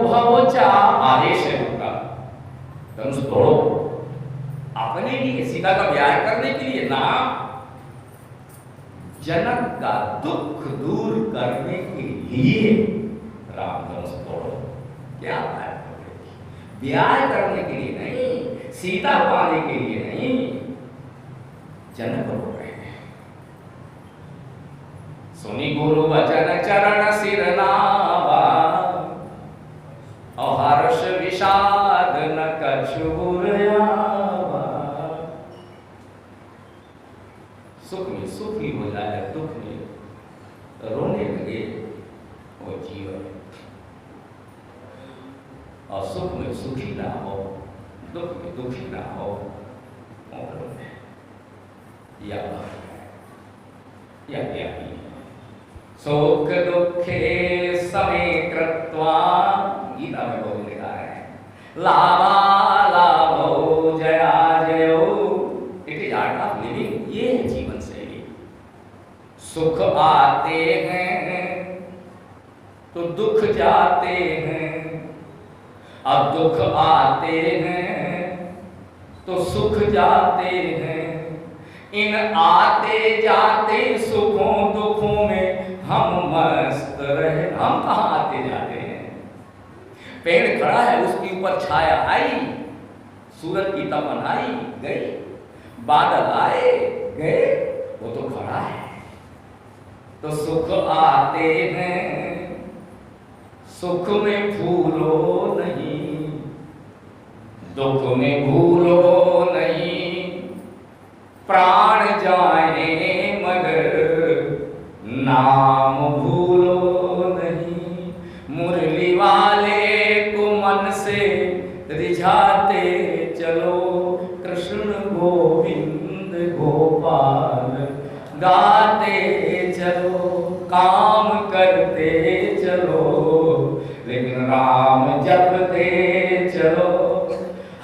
भवचा आदेश है उनका। धनुष तोड़ो अपने लिए, सीता का ब्याह करने के लिए ना, जनक का दुख दूर करने के लिए राम धनुष तोड़ो। क्या बात हो रही, ब्याह करने के लिए नहीं, सीता पाने के लिए नहीं, जनक रो रहे हैं। सुनी गुरु वचन चरण सिर नावा, और हर्ष विषाद न कछु बुरावा। सुख में सुखी हो जाए, दुख में रोने लगे वो जीवन, और सुख में सुखी ना हो, दुख में दुखी ना हो, या सुख दुखे समे कृत्वा, गीता में बहुत लिखा है, लाभा लाभो जया जयो, it is art of living. ये है जीवन शैली। सुख आते हैं तो दुख जाते हैं, अब दुख आते हैं तो सुख जाते हैं। इन आते जाते सुखों दुखों में हम मस्त रहे। हम कहाँ आते जाते हैं? पेड़ खड़ा है, उसके ऊपर छाया आई, सूरज की तपन आई गई, बादल आए गए, वो तो खड़ा है। तो सुख आते हैं, सुख में भूलो नहीं, दुख में भूलो नहीं। प्राण जाए मगर नाम भूलो नहीं। मुरली वाले को मन से रिझाते चलो, कृष्ण गोविंद गोपाल गाते चलो। काम करते चलो लेकिन राम जपते चलो।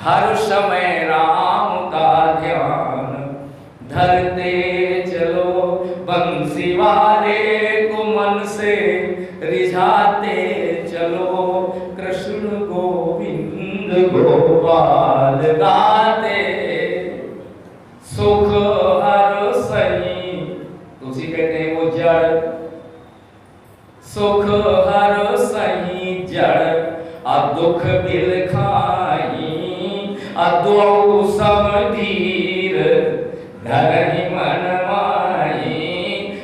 हर समय राम का ध्यान धरते चलो। बंसी वाले को मन से रिझाते चलो, कृष्ण गोविंद गोपाल गाते। सुख हर सही, तुलसी कहते हैं वो जड़, सुख हर सही जड़, और दुख बिल खाई, और दो सब धीर धरहि मन माई।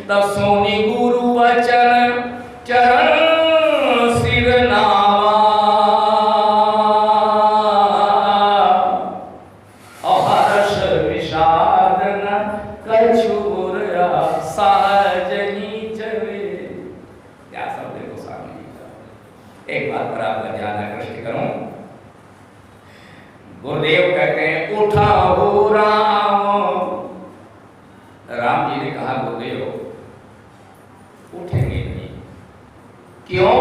तब सोनी गुरु वचन चरण सिर नावा, और हर्ष विषाद न कछु बुरा, सहज ही चले। क्या सब देखो सामने। एक बात पर आपका ध्यान आकृष्ट करूं। गुरुदेव कहते हैं उठा हो राम। राम जी ने कहा गुरुदेव उठेंगे नहीं। क्यों?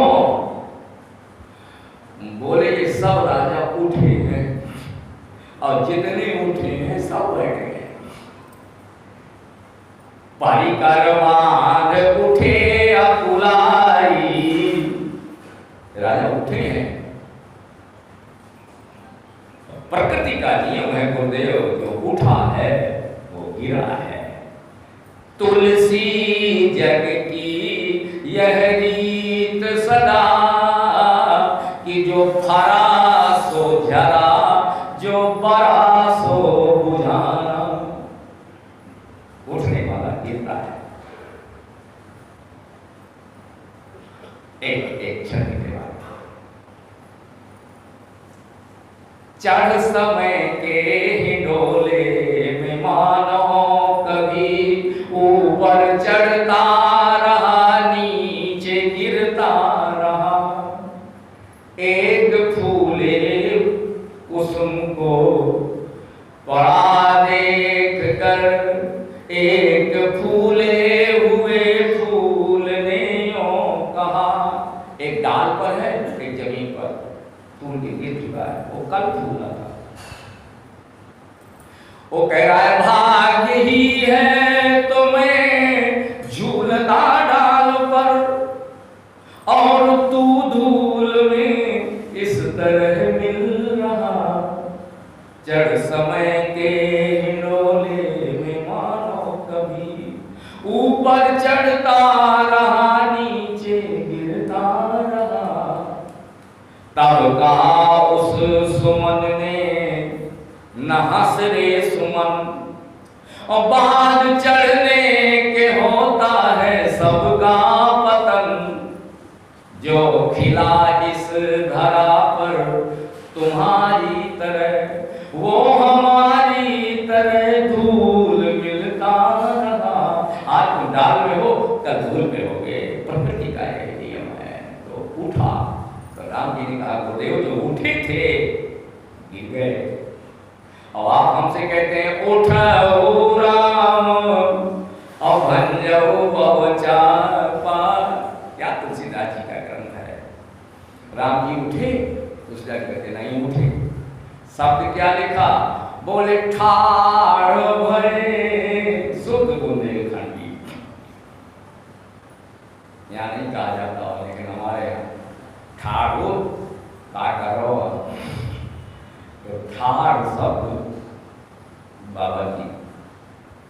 बोले ये सब राजा उठे हैं, और जितने उठे हैं सब बैठ गए। परिकर बांध उठे अकुलाई, राजा उठे हैं। प्रकृति का नियम है गुरुदेव, जो उठा है वो गिरा है। तुलसी जग की यह रीत सदा, कि जो फरा सो झरा, जो बरा सो बुझाना। उठने वाला गिरता है। एक क्षण के बाद चढ़ समय के हिंडोले में मानो कभी ऊपर चढ़ता रहा, नीचे गिरता रहा। एक फूले कुसुम को पड़ा देख कर, एक फूले हुए फूल ने यूं कहा। एक डाल पर है, एक जमीन पर फूल गिर चुका है, वो कल फूला था। वो कह रहा है भाग्य ही है तुम्हें झूलता डाल पर चढ़ समय के हिंडोले में मानो कभी ऊपर चढ़ता रहा नीचे गिरता रहा। तब कहा उस सुमन ने न हंस रे सुमन, और बाद चढ़ने के होता है सबका पतन। जो खिला इस धरा पर तुम्हारी तरह वो हमारी तरह धूल मिलता रहा। आज तुम डाल में हो कल धूल में होगे, प्रकृति का यह नियम है। तो उठा तो राम जी ने कहा गुरुदेव जो उठे थे गिर गए, और आप हमसे कहते हैं उठो राम और भंजो बहुचापा। क्या तुलसीदास जी का ग्रंथ है। राम जी उठे, दूसरा कहते नहीं उठे। शब्द क्या लिखा, बोले ठाड़ भरे शुद्ध बुंदेलखंडी। यहाँ नहीं कहा जाता लेकिन हमारे यहाँ ठाड़ो का करो तो ठाड़ शब्द बाबा जी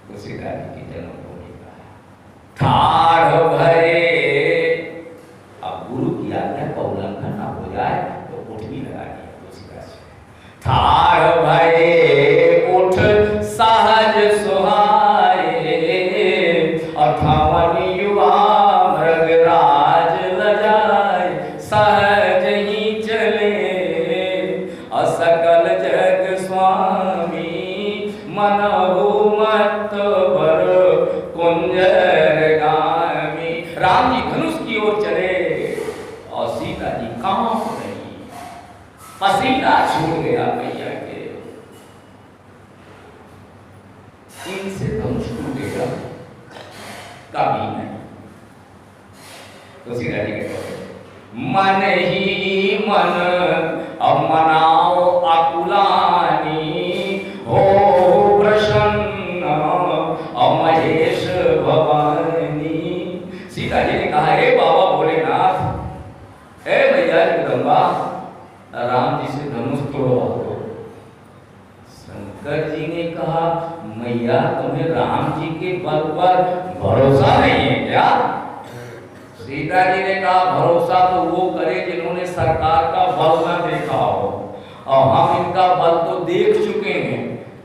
तुलसीदास जी की जन्मभूमि का है। ठाड़ भरे, अब गुरु की आज्ञा का उल्लंघन ना हो जाए तो उठ भी लगा दिया तुलसीदास जी। ठाड़ भरे उठ सहज सुहाए, और थावन युवा मृगराज लजाए। सहज ही चले और सकल जग स्वामी, मनहु मत बर कुंजर गामी। राम जी धनुष की ओर चले और सीता जी कांप रही, पसीना छूट गया मैया के। इनसे धनुष टूटेगा कभी नहीं। तो सीता जी कहते मन ही मन अब मनाओ अकुलानी, हो प्रसन्न और महेश भवानी। सीता जी ने कहा हे बाबा भोलेनाथ, हे मैया जगदम्बा, राम जी से धनुष तोड़वा दो। शंकर जी ने कहा मैया तुम्हें राम जी के बल पर भरोसा नहीं है क्या? सीता जी ने कहा भरोसा तो वो करे जिन्होंने सरकार का बल न देखा हो, और हम इनका बल तो देख चुके हैं।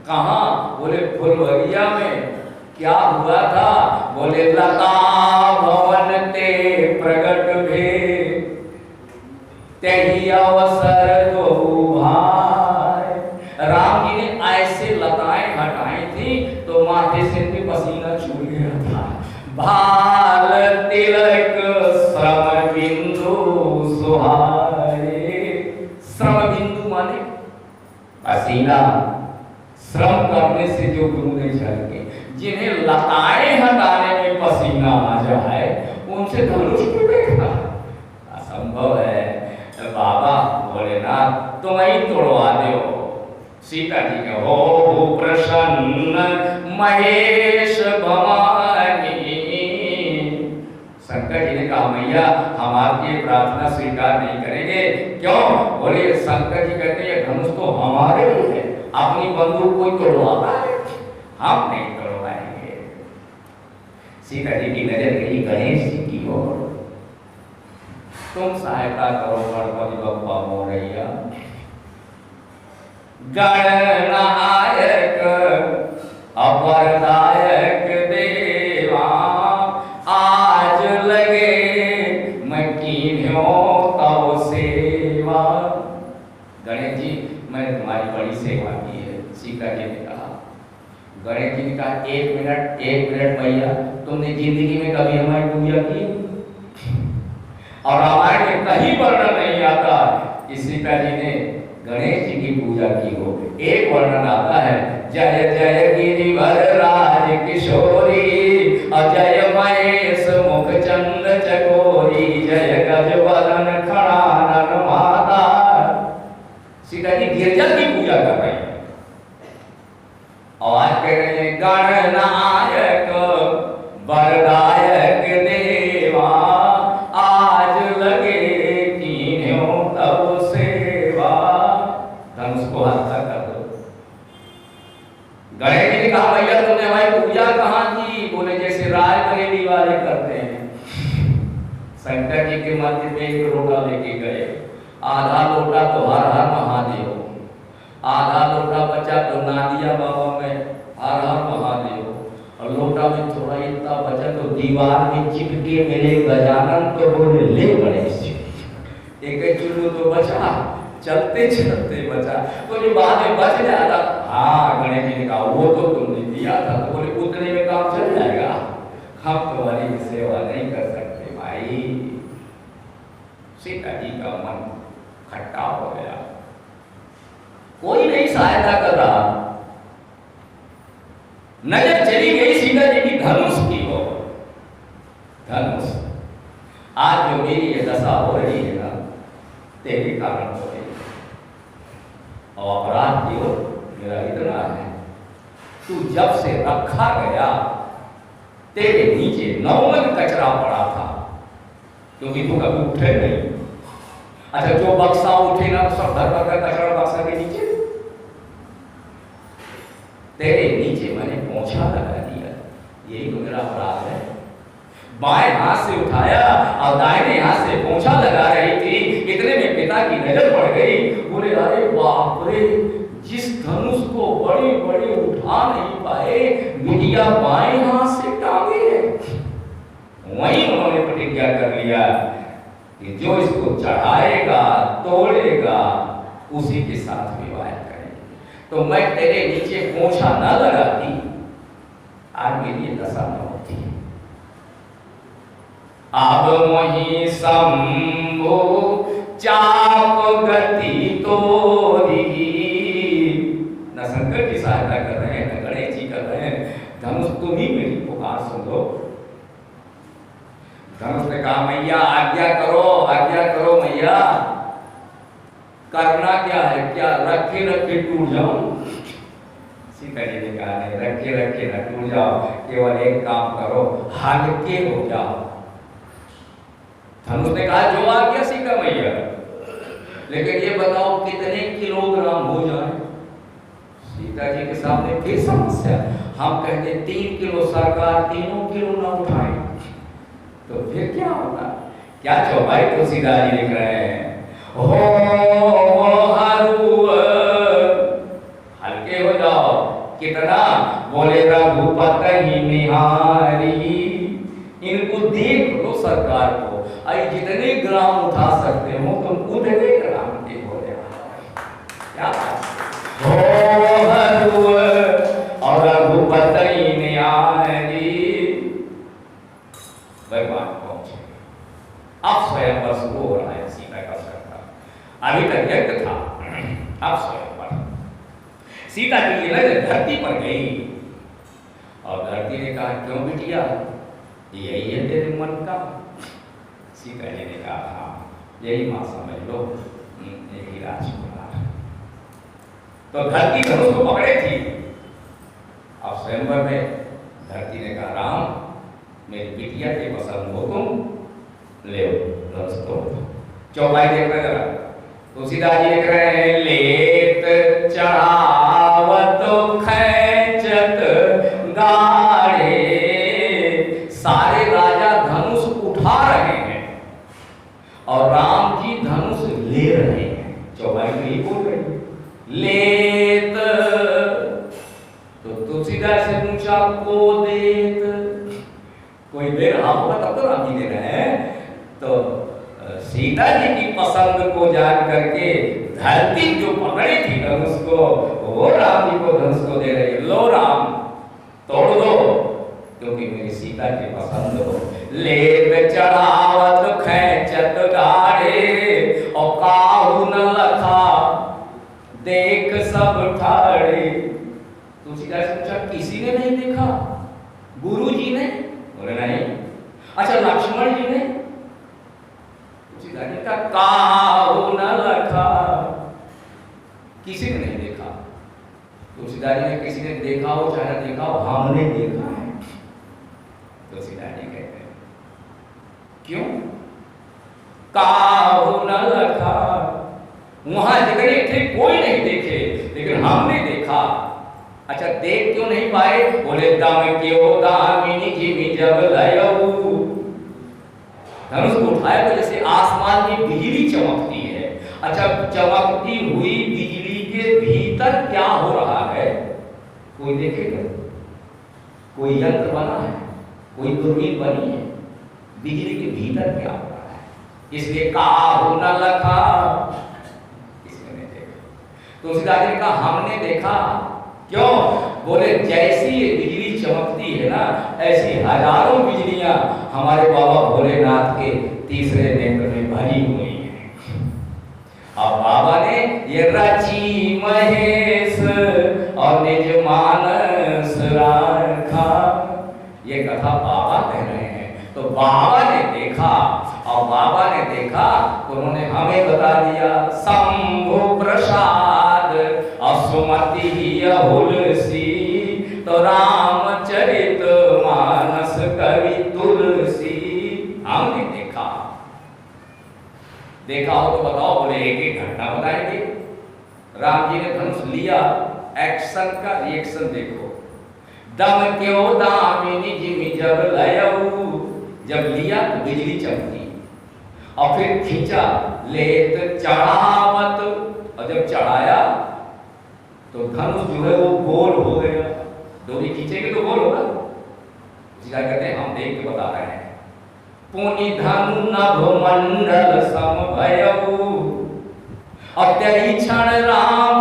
कहाँ? बोले फुलवरिया में। क्या हुआ था? बोले लता भवन ते प्रगट भे, तेहि अवसर दो भाई। राम जी ने ऐसे लताएं हटाई थी तो माथे से भी पसीना छूट गया था। भाल तिलक श्रम बिंदु सुहाए। श्रम बिंदु माने पसीना, श्रम करने से जो बूंदें झलके, जिन्हें लताएं हटाने में पसीना आ जाए उनसे धनुष टूटेगा? असंभव है। बाबा भोलेनाथ तुम ही तोड़वा दो। सीता जी के हो प्रसन्न महेश भवानी। शंकर जी ने कहा मैया हम आपकी प्रार्थना स्वीकार नहीं करेंगे। क्यों? बोले शंकर जी कहते हैं धनुष तो हमारे है, अपनी बंदूक कोई तोड़वाता है, हम नहीं तोड़वाएंगे। सीता जी की नजर गई गणेश जी की ओर। तुम सहायता करो गणपति बप्पा मोरैया। गणनायक अवरदायक देवा, आज लगे मैं कीन्ह्यो तव सेवा। गणेश जी मैंने तुम्हारी बड़ी सेवा की है। सीता जी ने कहा, गणेश जी ने कहा एक मिनट भैया, तुमने जिंदगी में कभी हमारी पूजा की? और रामायण में कहीं वर्णन नहीं आता कि सीता जी ने गणेश जी की पूजा की हो। एक वर्णन आता है, जय जय गिरिवर राज किशोरी, अजय महेश मुख चंद चकोरी, जय गज वदन खड़ानन माता। सीता जी गिरजा की पूजा कर रही है और आज कह रहे हैं गणनायक वरदायक देवा, आज लगे कीन्ह्यो तब सेवा। धनुष को हल्का कर दो। शंकर जी के मंदिर में एक लोटा लेके गए, आधा लोटा तो हर हर महादेव, आधा लोटा बचा तो नादिया बाबा में हर हर महादेव, और लोटा में थोड़ा इतना बचा तो दीवार में चिपके मेरे गजानन तो बोले ले बड़े से एक चुल्लू तो बचा, चलते चलते बचा। तो जो बाद में बच जाता, हाँ गणेश जी ने कहा वो तो तुमने दिया था, तो बोले उतने में काम चल जाएगा, हम तुम्हारी सेवा नहीं कर सकते भाई। सीता जी का मन खट्टा हो गया, कोई नहीं सहायता कर रहा। नजर चली गई सीता जी की धनुष की ओर। धनुष आज जो मेरी ये दशा हो रही है ना, तेरे कारण हो रही है, और अपराध की ओर मेरा इतना है, तू जब से रखा गया तेरे नीचे नौमन कचरा पड़ा था, क्योंकि तू कभी उठे नहीं। अच्छा जो बक्सा उठे ना तो सब धर का कचरा बक्सा के नीचे, तेरे नीचे मैंने पोंछा लगा दिया, यही तो मेरा अपराध है। बाएं हाथ से उठाया और दाहिने हाथ से पोंछा लगा रही थी, इतने में पिता की नजर पड़ गई। बोले अरे बाप रे, जिस धनुष को बड़ी बड़ी उठा नहीं पाए बिटिया बाएं हाथ से टांगे है। वहीं उन्होंने प्रतिज्ञा कर लिया कि जो इसको चढ़ाएगा तोड़ेगा उसी के साथ विवाह करेंगे। तो मैं तेरे नीचे पोंछा न लगाती, आज मेरी ये दशा न होती। अब मोहि शंभु चाप गति तोरी, न शंकर की सहायता कर रहे हैं, न गणेश जी कर रहे हैं, धनुष तुम ही मेरी पुकार सुन लो। धनुष ने कहा मैया आज्ञा करो मैया, करना क्या है, क्या रखे रखे टूट जाऊं? सीता जी ने कहा नहीं, रखे रखे न टूट जाओ, केवल एक काम करो, हल्के हो जाओ। धनुष ने कहा जो आ गया सीता मैया, लेकिन ये बताओ कितने किलोग्राम हो जाए? सीता जी के सामने फिर समस्या, हम कहते 3 किलो, सरकार 3 किलो ना उठाए तो फिर क्या होता? क्या चौपाई तुलसीदास जी लिख रहे हैं, हो हरू हल्के हो जाओ। कितना? बोले रघुपति निहारी, इनको देख लो सरकार को, आई जितने ग्राम उठा सकते हो तुम उतने ग्राम के हो क्या हो हरू और रघुपति निहारी। भगवान पहुंचे, अब स्वयं पर शुरू हो रहा है सीता का सरकार। अभी तक यज्ञ था, अब स्वयं पर सीता जी की नजर धरती पर गई और धरती ने कहा क्यों बिटिया, यही है तेरे मन का? सीता जी ने कहा हाँ यही मां समझ लो, यही राजकुमार। तो धरती धनुष को पकड़े थी, अब स्वयंवर में धरती ने कहा राम मेरी बिटिया के पसंद हो तुम ले धनुष तोड़। चौपाई देख रहे जरा, तुलसीदास जी लिख रहे हैं लेत चढ़ावत खैचत गाड़े, सारे राजा धनुष उठा रहे हैं और राम जी धनुष ले रहे हैं। चौपाई में ही बोल रहे हैं लेत, तो तुलसीदास से पूछा को देत, कोई दे रहा होगा तब तो राम जी दे रहे हैं। तो सीता जी की पसंद को जान करके धरती जो पकड़ी थी धनुष को, वो राम जी को धनुष को दे रही, लो राम तोड़ दो क्योंकि मेरी सीता की पसंद हो। ले चढ़ावत खैचत गाड़े और काहू न लखा देख सब ठाड़े। तुलसीदास ने पूछा किसी ने नहीं देखा? गुरु जी ने? बोले नहीं। अच्छा लक्ष्मण जी ने? तुलसीदास ने कहा काहू न लखा, किसी ने नहीं देखा। तुलसीदास जी ने किसी ने देखा हो चाहे देखा हो, हमने देखा है। तुलसीदास जी कहते हैं क्यों? काहू न लखा, वहां जितने थे कोई नहीं देखे लेकिन हमने देखा। अच्छा देख क्यों नहीं पाए? बोले दम क्यों दामिनी जी जब लयऊ, धनुष को उठाया तो जैसे आसमान में बिजली चमकती है। अच्छा, चमकती हुई बिजली के भीतर क्या हो रहा है कोई देखेगा? कोई यंत्र बना है, कोई दूरबीन बनी है, बिजली के भीतर क्या हो रहा है? इसलिए काहू न लखा, इसने नहीं देखा। तुलसीदास ने कहा हमने देखा। क्यों? बोले जैसी ये बिजली चमकती है ना, ऐसी हजारों बिजलियां हमारे बाबा भोलेनाथ के तीसरे नेत्र में भरी हुई हैं। अब बाबा ने ये रची महेश और निज मानस राखा, ये कथा बाबा कह रहे हैं। तो बाबा ने देखा, और बाबा ने देखा तो उन्होंने हमें बता दिया। शंभु प्रसाद असुमति हुलसी, तो रामचरित मानस कवि तुलसी। हमने देखा। देखा हो तो बताओ। बोले एक एक घटना बताएंगे। राम जी ने धनुष लिया, एक्शन का रिएक्शन देखो। दम क्यों दामिनी जिमि जब लयऊ, जब लिया तो बिजली चमकी, और फिर खींचा लेत चढ़ावत, और जब चढ़ाया तो धनुष जो है वो गोल हो गया। डोरी खींचेंगे तो गोल होगा। जिसका कहते हैं हम देख के बता रहे हैं। पुनि धनु नभ मंडल समभयऊ, और तेरी क्षण राम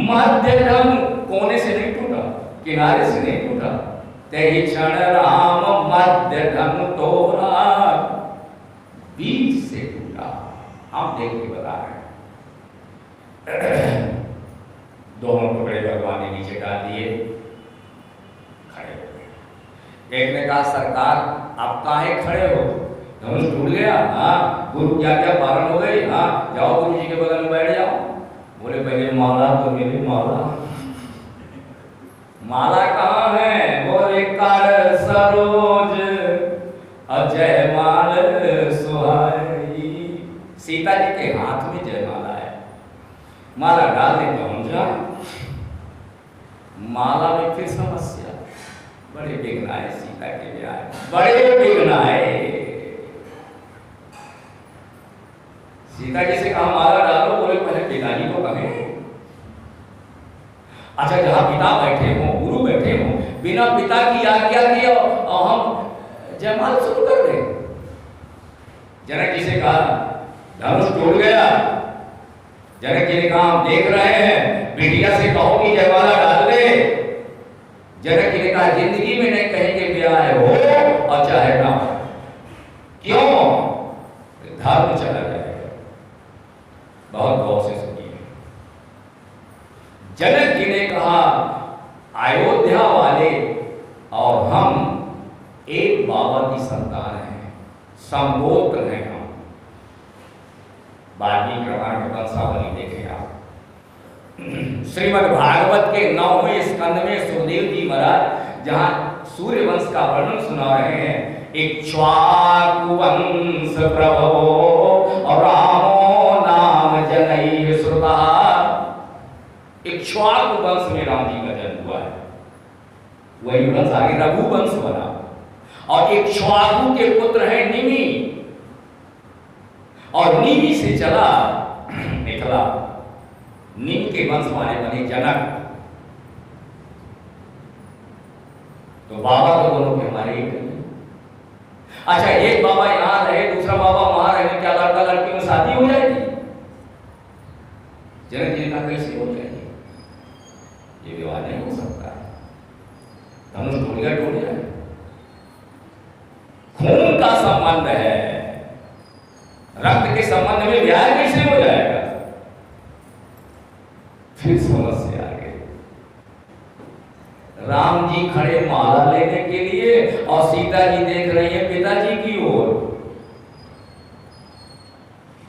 मध्य धनु, कोने से नहीं टूटा, किनारे से नहीं टूटा। तेरी क्षण राम मध्य धनु तोरा, बीच से टूटा। हम देख के बता रहे हैं। दोनों टुकड़े भगवान ने नीचे डाल दिए, खड़े हो गए। एक ने कहा सरकार आप काहे खड़े हो? धनुष टूट गया। हाँ, गुरु क्या क्या पारण हो गई। हाँ, जाओ गुरु जी के बगल में बैठ जाओ। बोले पहले माला तो मिली। माला कहाँ है? बोले कर सरोज अजय माल सुहाई। सीता जी के हाथ में जयमाला है। माला डाल दे तो हम जाए। माला में फिर समस्या, बड़े विघ्न आए सीता के ब्याह, बड़े विघ्न आए। सीता जी से कहा माला डालो। बोले पहले पिताजी को कहें। अच्छा, जहां पिता बैठे हों, गुरु बैठे हों, बिना पिता की आज्ञा के और हम जयमाल शुरू कर दें। जनक जी से कहा धनुष टूट गया। जनक जी ने कहा हम देख रहे हैं, बिटिया से कहो कि जयमाला डाल दे। जनक जी ने कहा जिंदगी में नहीं कहेंगे ब्याह हो और चाहे ना। क्यों? धर्म चला जाएगा। बहुत गौर से सुनिए। जनक जी ने कहा अयोध्या वाले और हम एक बाबा की संतान हैं, संगोत्र हैं हम। वाल्मीकि रामायण में वंशावली देखें आप। श्रीमद् भागवत के 9वें स्कंद में सुखदेव जी महाराज जहां सूर्य वंश का वर्णन सुना रहे हैं। इक्ष्वाकु वंश प्रभवो और रामो नाम जनैः श्रुता। इक्ष्वाकु वंश में राम जी का जन्म हुआ है। वही वंश आगे रघु वंश बना। और इक्ष्वाकु के पुत्र हैं निमि, और निमि से चला निकला, निमि के वंश वाले बने जनक। तो बाबा तो दोनों के हमारे एक हैं। अच्छा, एक बाबा यहां रहे, दूसरा बाबा वहां रहे, क्या लड़का लड़की में शादी हो जाएगी? जनक जी का कैसे हो जाएगी? ये विवाह नहीं हो सकता। धनुष टूट गया, टूट जाए। खून का संबंध है, रक्त के संबंध में ब्याह कैसे हो जाएगा? फिर समस्या आ गई। राम जी खड़े माला लेने के लिए और सीता जी देख रही है पिताजी की ओर।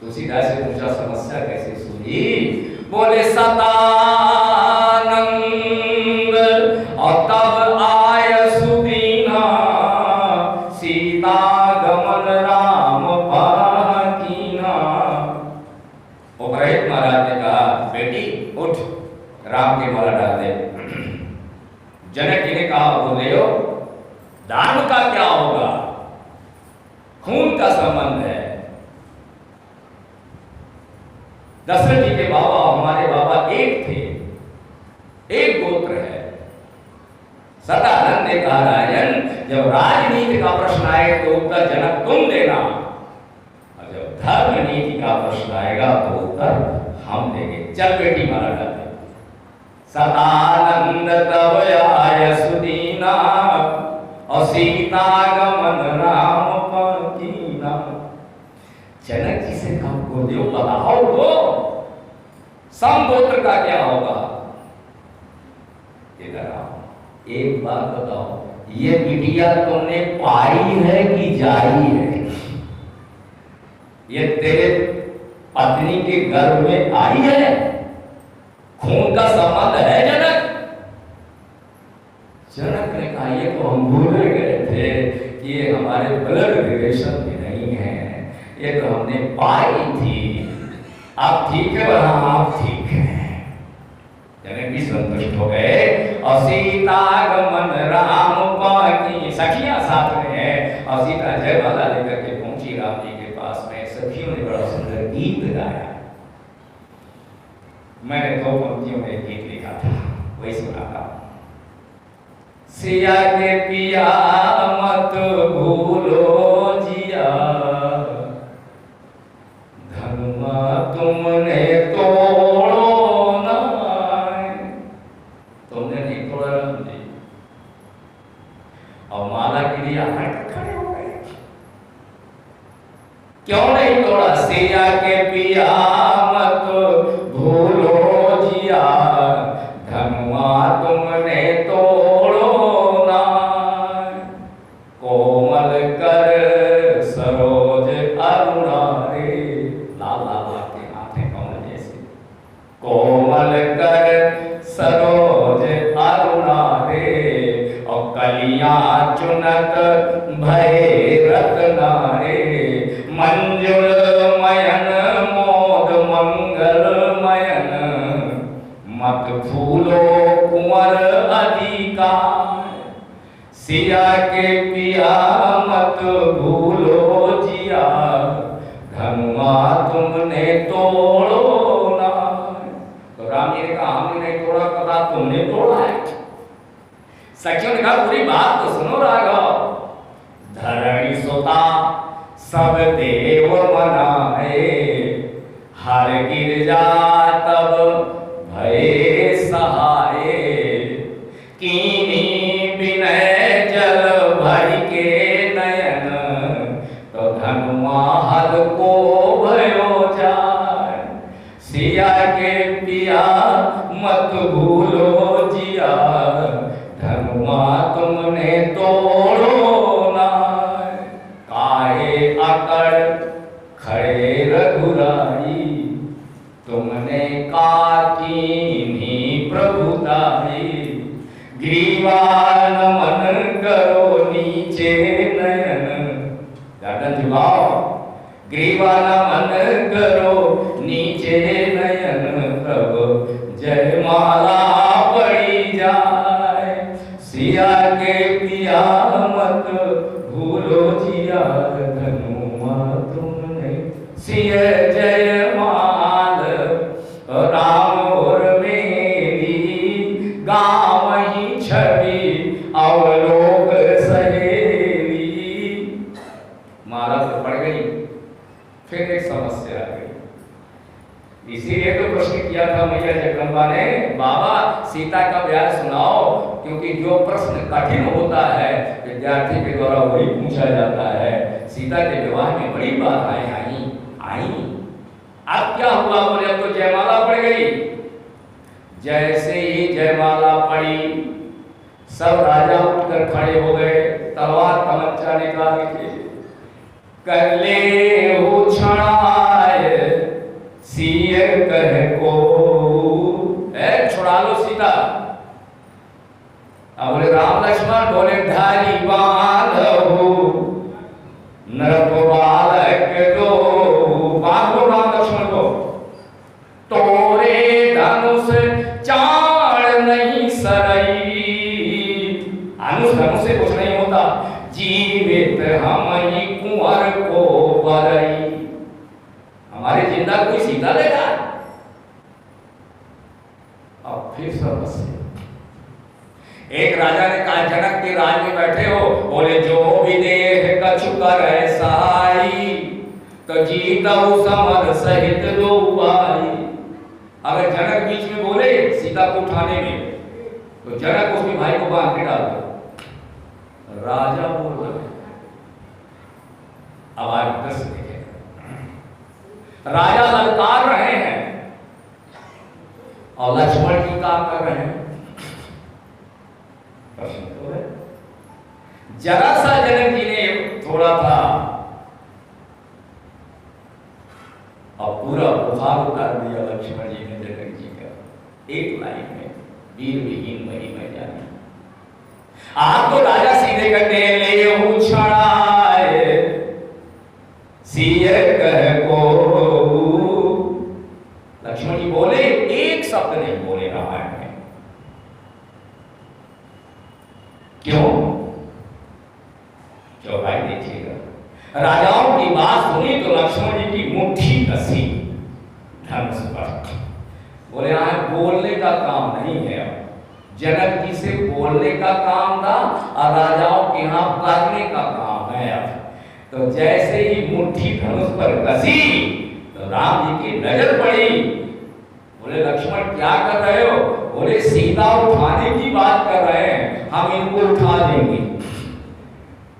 तुलसीदास से पूछा समस्या कैसे सूझी? बोले सतानंद और तब आय सुदीना, सीता गमन राम पाकीना। उपरहित महाराज ने कहा बेटी उठ, राम के माला डाल दे। जनक जी ने कहा बोले हो धर्म का क्या होगा? खून का संबंध है। दशरथ जी के बाबा, हमारे बाबा एक थे, एक गोत्र है। सदानंद ने कहा, राजन, जब राजनीति का प्रश्न आए तो उत्तर जनक तुम देना, और जब धर्म नीति का प्रश्न आएगा तो उत्तर हम देंगे। चल बेटी मारा डाल। सदानंद तब आय सुदीना, और सीता गमन राम पकीना। जनक जी से कहा, गुरुदेव बताओ तो समगोत्र का क्या होगा। इधर आओ, एक बात बताओ, ये बिटिया तुमने पाई है कि जाई है? ये तेरे पत्नी के गर्भ में आई है? खून का संबंध है जनक? जनक ने कहा, ये तो हम भूल गए थे कि ये हमारे ब्लड रिलेशन में नहीं है, ये तो हमने पाई थी। आप ठीक है? बोला, आप ठीक है। जनक भी संतुष्ट हो गए। और सीता गमन राम पाकी, सखियां साथ में है, और सीता जय माला लेकर के पहुंची राम जी के पास में। सखियों ने बड़ा सुंदर गीत गाया। मैंने 2 पंक्तियों में गीत लिखा था, वही सुनाता हूं। सिया के पिया मत भूलो जिया, धनुआ तुमने तोड़ो ना। तुमने नहीं तोड़ा जी, और माला के लिए खड़े हो गए। क्यों नहीं तोड़ा? सिया के पिया मत भूलो जिया, धनुआ तुमने तोड़ो ना। कोमल कर सरोज अरुणा रे, लाल लाल के हाथ हैं कमल जैसे। कोमल कर सरोज अरुणा रे, और कलियां चुनत भय रत्ना रे। मंजुल मयन मोद मंगल मयन, मत फूलो कुंवर अधिकार। सिया के पिया मत भूलो जिया, धनुआ तुमने तोड़ो ना। तो राम जी ने कहा, हमने नहीं तोड़ा, कहा तुमने तोड़ा है। सखियों ने कहा, पूरी बात तो सुनो राघव। धरणी सुता सब देव मनाए, हर गिरजा तब भय सहाय। कीनी विनय जल भर के नयन, तो धनुआ हल को भयो जाय। सिया के पिया मत भूलो जिया, धनुआ तुमने तोड़ो ना। काहे अकड़ खड़े रघुराई, तुमने काकीनी प्रभुताई। ग्रीवान मन करो नीचे नयन, गर्दन झुकाओ। ग्रीवान मन करो नीचे नयन, तब जयमाला पड़ी जाए। सिया के पिया मत भूलो जिया, धनुआ तुमने। सिय जयमाल राम और मेरी, गाँव ही छवि अवलोक सहेली। माला तो पड़ गई, फिर एक समस्या आ गई। इसीलिए तो प्रश्न किया था मैया जगदम्बा ने, बाबा सीता का ब्याह सुनाओ, क्योंकि जो प्रश्न कठिन होता है विद्यार्थी के द्वारा वही पूछा जाता है। सीता के विवाह में बड़ी बाधाएं आई। अब क्या हुआ? बोले, अब तो जयमाला पड़ गई। जैसे ही जयमाला पड़ी, सब राजा उठकर खड़े हो गए, तलवार तमंचा निकाल के। कर ले उछाए सिय कह को, छुड़ा लो सीता। अब बोले राम लक्ष्मण, बोले धारी बांधो नरक बालक दो। बांध लो राम लक्ष्मण को। तोरे धनुष चाड़ नहीं सरई, धनुष से कुछ नहीं होता। जीवित हम ही कुंवर तो आ जाएगी, हमारे जिंदा कोई सीता लेगा। अब फिर समस्या। एक राजा ने कहा, जनक के राज में बैठे हो, बोले जो भी देह कछु करे सहाई, तो जीतऊ समर सहित दो भाई। अगर जनक बीच में बोले सीता को उठाने में, तो जनक उसके भाई को बांध के डाल दो। राजा बोल रहे, अब आज दस देखे, राजा ललकार रहे हैं और लक्ष्मण जी काम कर रहे हैं। प्रश्न तो है, जरा सा जनक जी ने थोड़ा था और पूरा बुखार उतार दिया लक्ष्मण जी ने जनक जी का, एक लाइन में, वीर विहीन मही में जाने। आप तो राजा सीधे कहते हैं, ले छड़ाए सिय कह को। लक्ष्मण जी बोले, एक शब्द नहीं बोले रामायण में। क्यों? क्यों भाई देखिएगा, राजाओं की बात सुनी तो लक्ष्मण जी की मुट्ठी कसी धनुष पर। बोले हाँ, बोलने का काम नहीं है। अब जनक जी से बोलने का काम था और राजाओं के यहाँ करने का काम है। अब तो जैसे ही मुट्ठी धनुष पर कसी तो राम जी की नजर पड़ी। बोले लक्ष्मण क्या कर रहे हो? बोले सीता उठाने की बात कर रहे हैं, हम इनको उठा देंगे,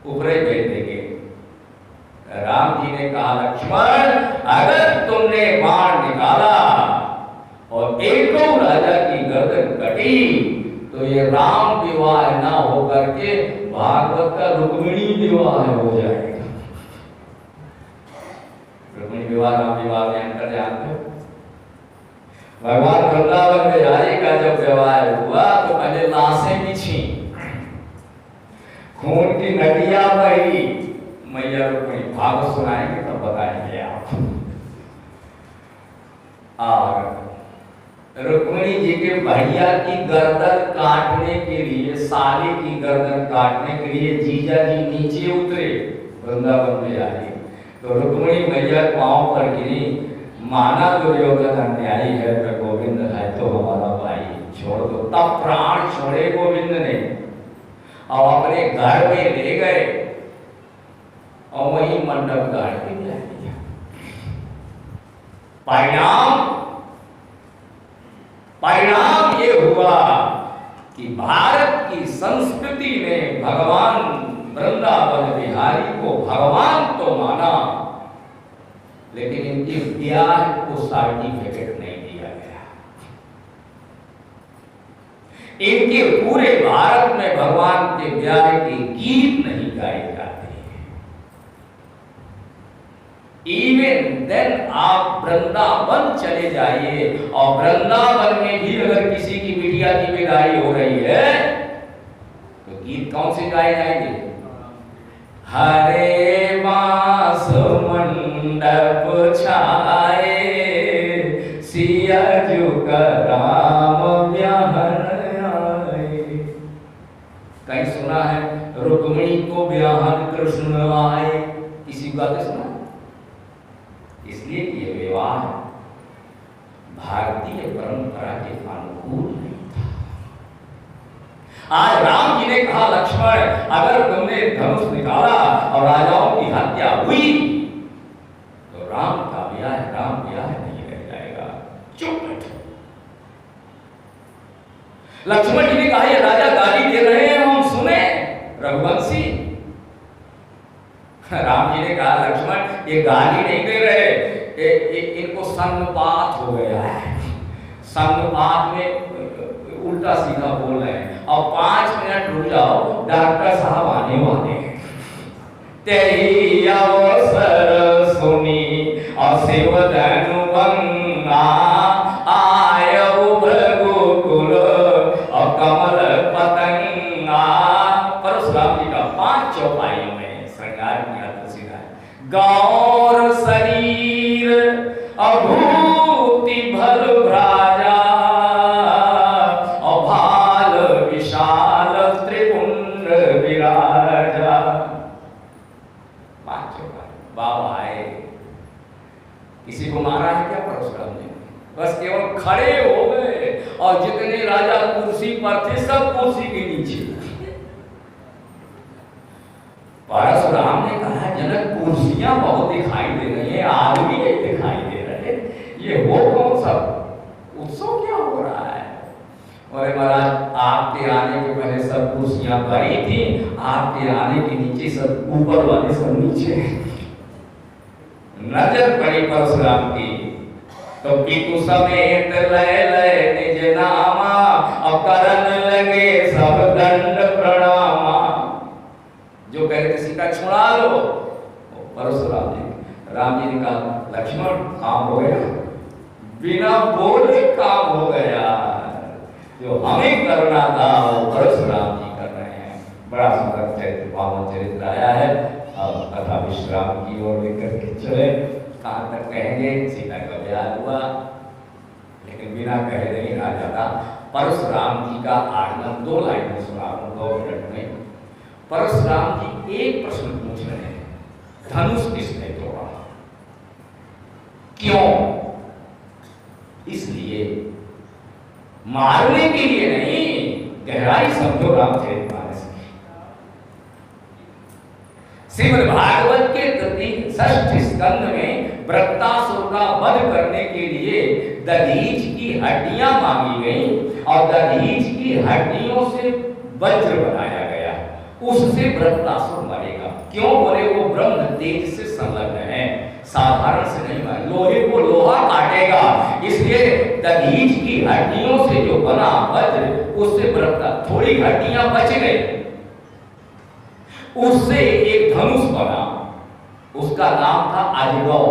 ऊपरे भेज देंगे। राम जी ने कहा, लक्ष्मण अगर तुमने बाण निकाला और एको राजा की गर्दन कटी तो ये राम विवाह ना होकर के भागवत का रुक्मिणी विवाह हो जाएगा। रुक्मिणी विवाह राम विवाह में अंतर जानते हो? भगवान वृंदावन में हरि का जब विवाह हुआ तो पहले लाशें बिछी, खून की नदियां बही। मैया रुक्मिणी भागवत सुनाएंगे तब बताएंगे आप। और रुक्मिणी जी के भैया की गर्दन काटने के लिए, साली की गर्दन काटने के लिए जीजा जी नीचे उतरे वृंदावन में जाके, तो रुक्मिणी मैया पांव पर गिरी, माना दुर्योधन अन्यायी है, मैं गोविंद है तो हमारा भाई, छोड़ दो। तब प्राण छोड़े गोविंद ने और अपने घर में ले गए और वही मंडप गाड़ के ले दिया। परिणाम ये हुआ कि भारत की संस्कृति ने भगवान वृंदावन बिहारी को भगवान तो माना, लेकिन इनके ब्याह को सर्टिफिकेट नहीं दिया गया। इनके पूरे भारत में भगवान के ब्याह के गीत नहीं गाए जाते। इवन देन आप वृंदावन चले जाइए और वृंदावन में भी अगर किसी की बिटिया की विदाई हो रही है तो गीत कौन से गाए जाएंगे? हरे बांस मंडप छाए सिया जुग राम ब्याहन आए। कहीं सुना है रुक्मिणी को ब्याहन कृष्ण आए? किसी बात सुना? इसलिए ये विवाह भारतीय परंपरा के अनुकूल नहीं था। आज राम जी ने कहा, लक्ष्मण अगर तुमने धनुष निकाला और राजाओं की हत्या हुई तो राम का ब्याह नहीं रह जाएगा। चुप बैठो। लक्ष्मण जी ने कहा, ये राजा गाली दे रहे हैं, हम सुने रघुवंशी। राम जी ने कहा, लक्ष्मण ये गाली नहीं दे रहे, इनको संपात हो गया है। संपात में उल्टा सीधा बोल रहे हैं। और 5 मिनट रुक जाओ, डॉक्टर साहब आने वाले हैं। तेरी अवसर सुनी और शिव धनु बंगा आयु भृगुकुल और कमल पतंगा। परशुराम जी का 5 चौपाइयों में श्रृंगार किया तो सीधा गौर शरीर अभूति भल भ्राजा और भाल विशाल त्रिपुंड विराजा। 5 चौपाई। बाबा भाव आए। किसी को मारा है क्या परशुराम ने? बस केवल खड़े हो गए और जितने राजा कुर्सी पर थे सब कुर्सी के नीचे। परशुराम ने कहा, जनक कुर्सियां बहुत दिखाई दे रही है, आदमी नहीं दिखाई दे रहे, ये हो कौन सा उत्सव क्या हो रहा है? और महाराज आपके आने के पहले सब कुर्सियां भरी थी, आपके आने के नीचे सब ऊपर वाले सब नीचे। नजर पड़ी परशुराम की तो पितु समेत लय लय निज नामा, और करन लगे सब दंड प्रणामा। जो कह रहे थे सीता छुड़ा लो, परशुराम ने, राम जी ने कहा लक्ष्मण काम हो गया, बिना बोले काम हो गया। जो हमें करना था वो परशुराम जी कर रहे हैं। बड़ा सुंदर चरित्र, पावन चरित्र आया है। अब कथा विश्राम की ओर लेकर के चले। कहाँ तक कहेंगे? सीता का ब्याह हुआ, लेकिन बिना कहे नहीं रहा जाता। परशुराम जी का आगमन 2 लाइन में सुना हूं, 2 मिनट में। परशुराम जी एक प्रश्न पूछ रहे हैं, धनुष किसने तोड़ा? क्यों? इसलिए मारने के लिए नहीं, गहराई समझो रामचरितमानस की। श्रीमद् भागवत के 6ठ स्कंध में वृत्तासुर का वध करने के लिए दधीच की हड्डियां मांगी गई और दधीच की हड्डियों से वज्र बनाया गया, उससे वृत्तासुर मरेगा। क्यों बोले? वो ब्रह्म तेज से संलग्न है, साधारण से नहीं मारे, लोहे को लोहा काटेगा, इसलिए दधीच की हड्डियों से जो बना वज्र, उससे वृत्ता, थोड़ी हड्डियां बच गई, उससे एक धनुष बना, उसका नाम था अजगव।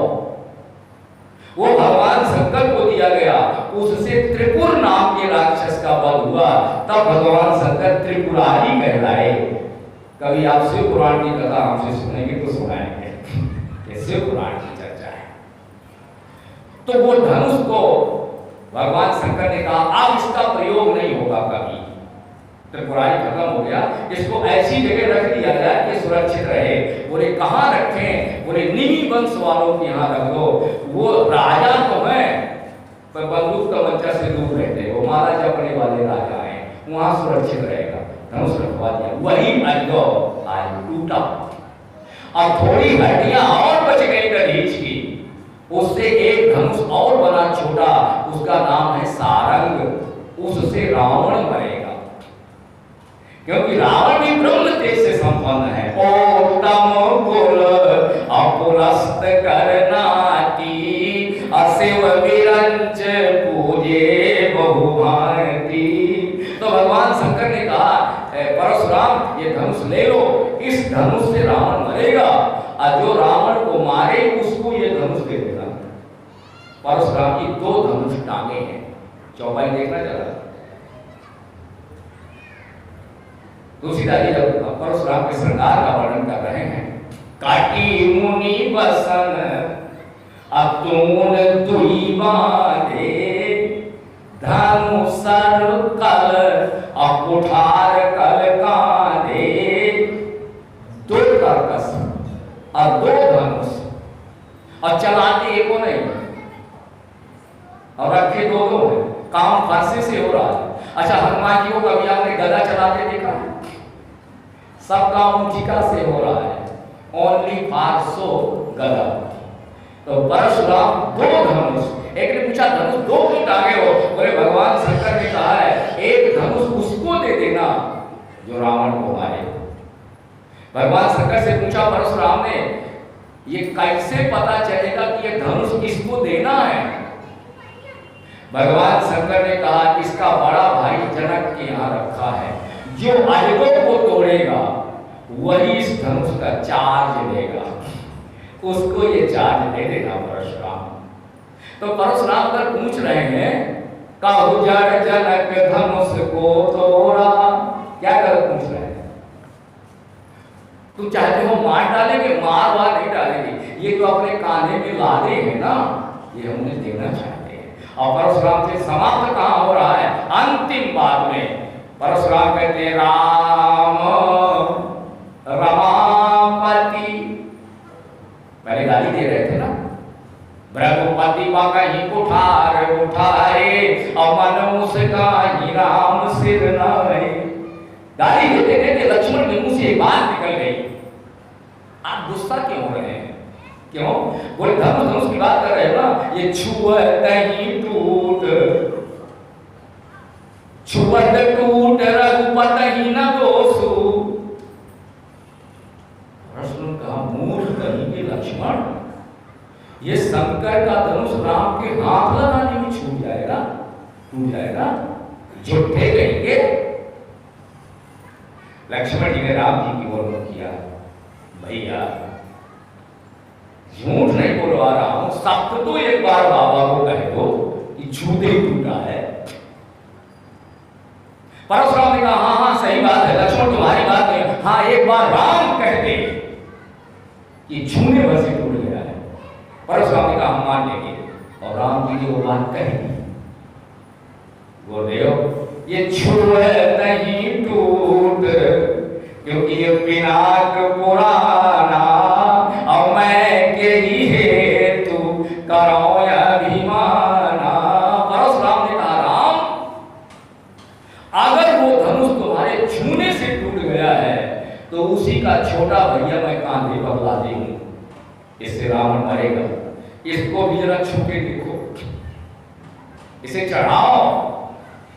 वो भगवान शंकर को दिया गया, उससे त्रिपुर नाम के राक्षस का वध हुआ, तब भगवान शंकर त्रिपुरारी कहलाए। कभी आप शिव पुराण की कथा हमसे सुनेंगे तो सुनाएंगे, ये शिव पुराण की चर्चा है। तो वो धनुष को भगवान शंकर ने कहा अब इसका प्रयोग नहीं होगा कभी, त्रिपुरारी खत्म हो गया, इसको ऐसी जगह रख दिया जाए कि सुरक्षित रहे। बोले कहाँ रखें? बोले निमी वंश वालों के यहाँ रख दो, वो राजा तो है पर बंदूक का मंचा से दूर रहते, वो महाराज अपने वाले राजा हैं, वहां सुरक्षित रहेगा। धनुष रखवा दिया, वही अजगव आज टूटा। अब थोड़ी हड्डियां और बच गई दधीच की, उससे एक धनुष और बना छोटा, उसका नाम है सारंग, उससे रावण मरेगा। क्योंकि रावण भी ब्रह्म तेज से संपन्न है। ओटम कुल अपुरस्त करना की, अशिव विरंच पूजे बहुभांति। तो भगवान शंकर ने कहा परशुराम ये धनुष ले लो, इस धनुष से रावण मरेगा, और जो रावण को मारे उसको ये धनुष दे देना। परशुराम की 2 धनुष टांगे हैं, चौपाई देखना जरा। तुलसीदास जी जब परशुराम के श्रृंगार का वर्णन कर रहे हैं, काटी मुनि बसन अतून दुई बांधे, धनुषर कल अकुठार कल कांधे। 2 कर्कश और 2 धनुष, और चलाते एको नहीं, और रखे 2 है, काम फांसी से हो रहा है। अच्छा, हनुमान जी को कभी आपने गदा चलाते देखा? सब काम मुठिका से हो रहा है, ओनली फॉर सो गदा। तो परशुराम 2 धनुष, एक ने पूछा धनुष 2 क्यों टांगे हो? बोले भगवान शंकर ने कहा है एक धनुष उसको दे देना जो रावण को मारे। भगवान शंकर से पूछा परशुराम ने, ये कैसे पता चलेगा कि ये धनुष किसको देना है? भगवान शंकर ने कहा इसका बड़ा भाई जनक के यहाँ रखा है, जो अजगव को तोड़ेगा वही इस धनुष का चार्ज लेगा, उसको ये चार्ज दे देना परशुराम। तो परशुराम अगर पूछ रहे हैं कहु जड़ जनक धनुष को तोड़ा, क्या कर पूछ रहे हैं? तुम चाहते हो मार डालेंगे? मार वार नहीं डालेंगे, ये तो अपने कान्हे में लादे हैं ना, ये हमने देना चाहते हैं। और परशुराम से समाप्त कहाँ हो रहा है? अंतिम बात में परशुराम कहते हैं राम रमापति, पहले गाली दे रहे थे ना, भ्रघुपति कहीं कुठार उठाए और मन उसका ही राम सिर नाए। गाली देते देते लक्ष्मण के मुंह से एक बात निकल गई, आप गुस्सा क्यों हो रहे हैं? क्यों? बोले धनुष की बात कर रहे हो ना, ये छुअत ही टूट, छुअत टूट रघुपत ही न दोषु। कृष्ण कहा मूर्ख कहीं के लक्ष्मण, ये शंकर का धनुष राम के हाथ लगाने में छूट जाएगा, टूट जाएगा, झूठे कहेंगे। लक्ष्मण जी ने राम जी की ओर मुख किया, भैया झूठ नहीं बोलवा रहा हूं, सत्य तो एक बार बाबा को कह दो कि छूते ही टूटा है। परशुराम ने कहा हाँ हाँ सही बात है लक्ष्मण, तुम्हारी बात है, हाँ एक बार राम कह दे कि छूने भर से टूट गया है। परशुराम ने कहा हम मान लेंगे, और राम जी ने वो बात कही, गुरुदेव ये छुए नहीं टूट, क्योंकि ये पिनाक पुराना और मैं के ही हेतु करो अभिमाना। परशुराम ने कहा राम, अगर वो धनुष तुम्हारे छूने से टूट गया है तो उसी का छोटा भैया मैं कांधे पर ला दूं, इससे रावण मरेगा। इसको भी जरा छू के देखो, इसे चढ़ाओ।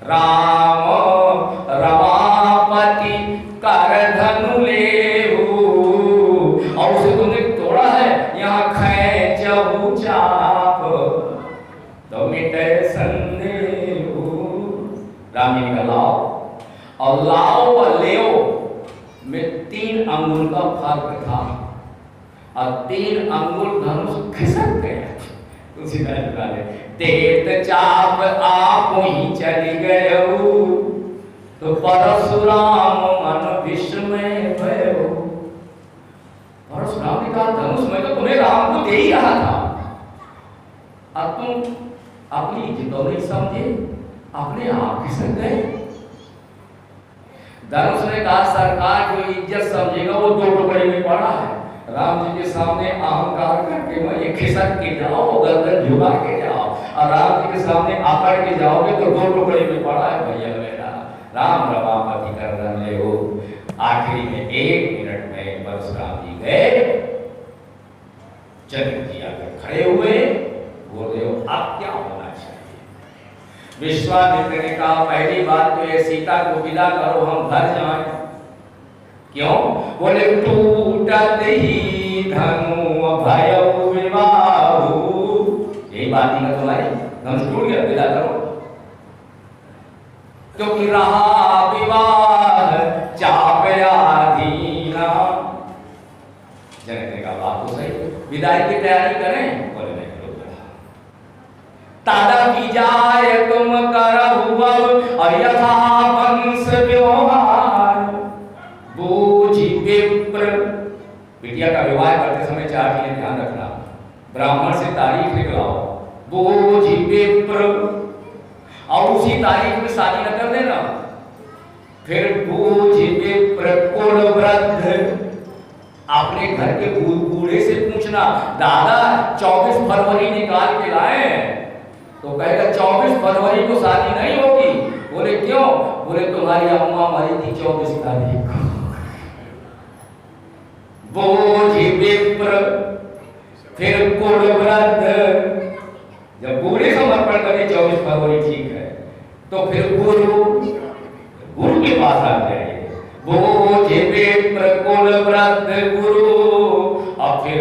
राम रमापति कर धनु लेहु, और उसे तुमने तोड़ा है, यहाँ खैचहु चाप तो मिटे संदेहु। राम जी ने लाओ, और लाओ और लेओ में 3 अंगुल का फर्क था, और 3 अंगुल धनुष खिसक गया। तुलसीदास बता दे, देत चाप आप ही चली गयो, तो परशुराम मन विस्मय भयो। परशुराम ने कहा धनुष मैं तो तुम्हें राम को दे ही रहा था, अब तुम अपनी इज्जत नहीं समझे, अपने आप खिसक गए। धनुष ने कहा सरकार जो इज्जत समझेगा वो 2 टुकड़े में पड़ा है, राम जी के सामने अहंकार करके मैं ये खिसक के जाओ, गर्दन झुका के जाओ, और राम जी के सामने आकड़ के जाओगे तो 2 टुकड़े में पड़ा है भैया मेरा। राम रमापति कर रहे हो। आखिरी में 1 मिनट में परशुराम जी गए, जनक जी आकर खड़े हुए, बोले अब क्या होना चाहिए? विश्वामित्र ने कहा पहली बात तो ये सीता को विदा करो, हम घर जाएं। क्यों? बोले टूटत ही धनु भयउ विवाहु, यही बात ही ना तुम्हारी, धनुष टूट गया, विदा करो। क्योंकि रहा विवाह चापयाधीना। जनक ने कहा बात तो सही, विदाई की तैयारी करें। बोले नहीं, तदपि जाय तुम करहु अब यथा वंश व्यवहार, बूझी विप्र। बिटिया का विवाह करते समय 4 चीजें ध्यान रखना, ब्राह्मण से तारीख निकलाओ, बूझी विप्र, और उसी तारीख में शादी न कर देना। फिर बूझी विप्र कुल वृद्ध, अपने घर के बूढ़े से पूछना दादा 24 फरवरी निकाल के लाए, तो कहेगा 24 फरवरी को शादी नहीं होगी। बोले क्यों? बोले तुम्हारी अम्मा मरी थी 24 तारीख को। बोझी विप्र, फिर कुल वृद्ध, जब बूढ़े समर्पण करें 24 फरवरी ठीक है, तो फिर गुरु के पास आ जाइए। बोझी विप्र कुल वृद्ध गुरु, और फिर